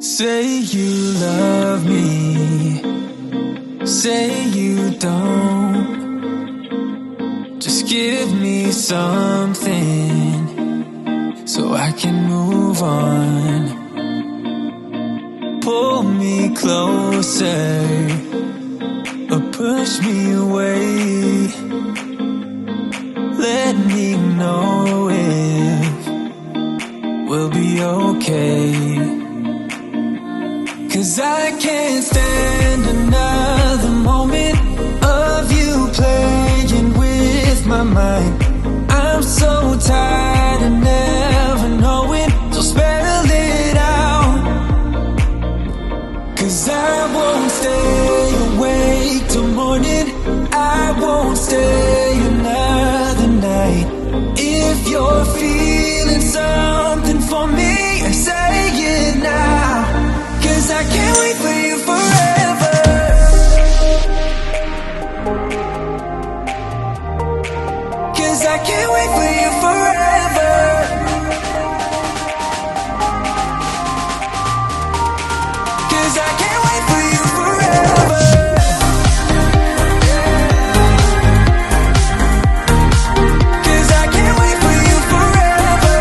Say you love me, say you don't. Just give me something so I can move on. Pull me closer or push me away. Let me know if we'll be okay. 'Cause I can't stand another moment of you playing with my mind. I'm so tired of never knowing, so spell it out. 'Cause I won't stay awake till morning, I won't stay another night. If you're feeling something for me, say it now. 'Cause I can't wait for you forever. 'Cause I can't wait for you forever. 'Cause I can't wait for you forever. 'Cause I can't wait for you forever.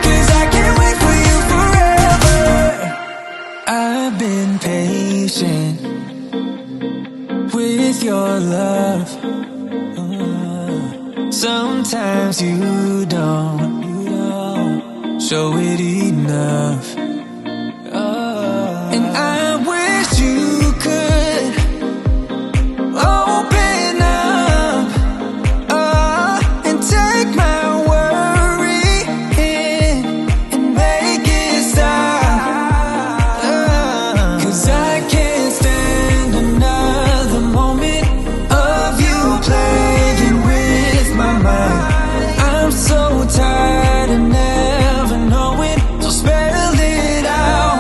'Cause I can't wait for you forever. I've been patient with your love. Sometimes you don't show it enough. And I wish you could open up and take my worry in and make it stop. 'Cause I can't stand another moment of you playing with my mind. I'm so tired of never knowing, so spell it out.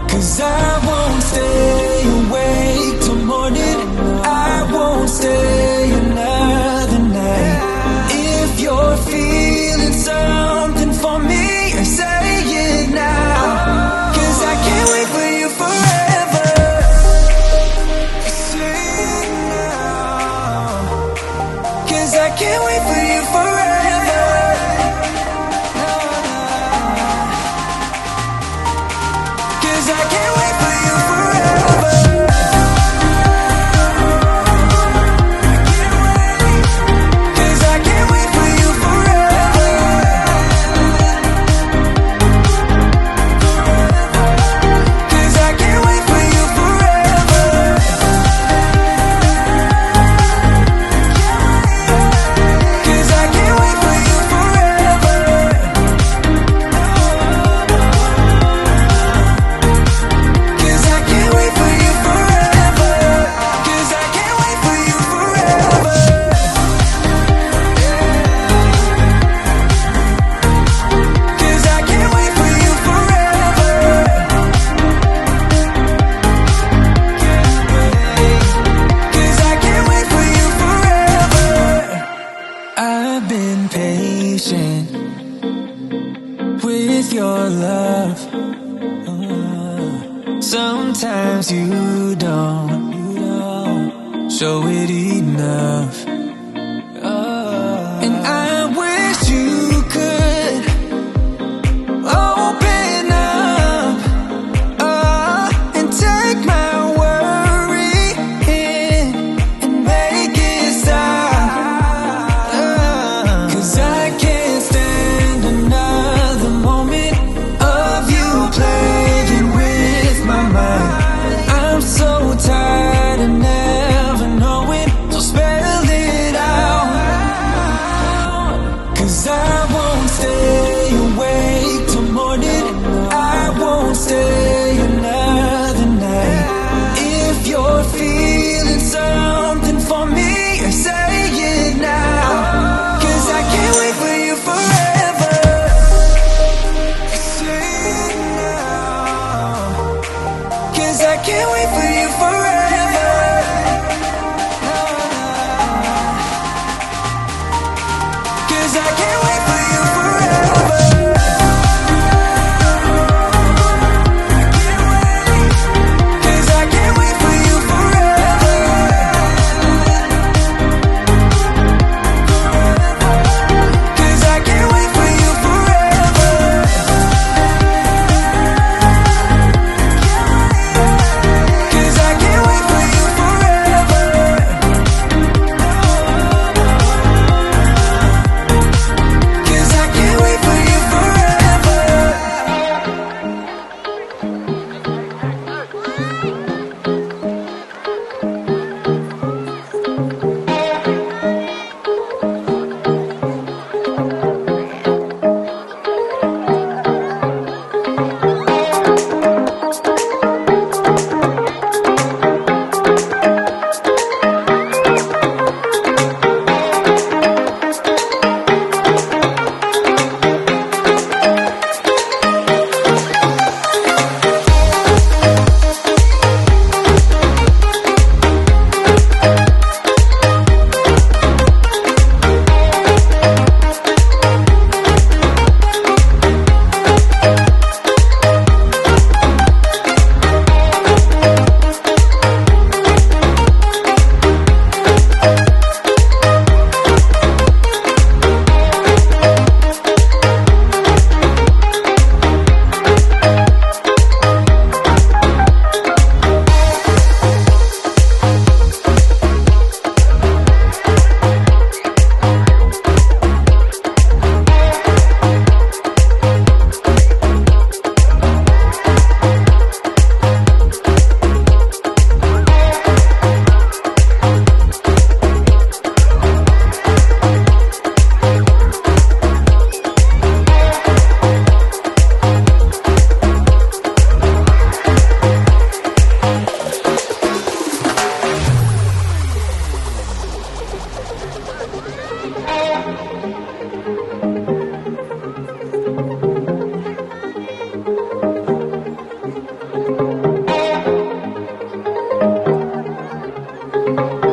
'Cause I won't stay awake till morning, I won't stay another night. If you're feeling something for me, say it now. 'Cause I can't wait for you forever. Say it now. 'Cause I can't wait for you forever. 'Cause I can't wait for you forever. 'Cause I can't wait for you forever. 'Cause I can't wait for you forever. 'Cause I can't wait for you forever. 'Cause I can't wait for you forever. 'Cause I can't wait for you forever. 'Cause I can't wait for you forever. 'Cause I can't wait for you forever. I've been patient with your love. Sometimes you don't show it enough. And I wish you could open up and take my worry in and make it stop. 'Cause I can't stand another moment of you playing with my mind. I'm so tired of never knowing, so spell it Bye.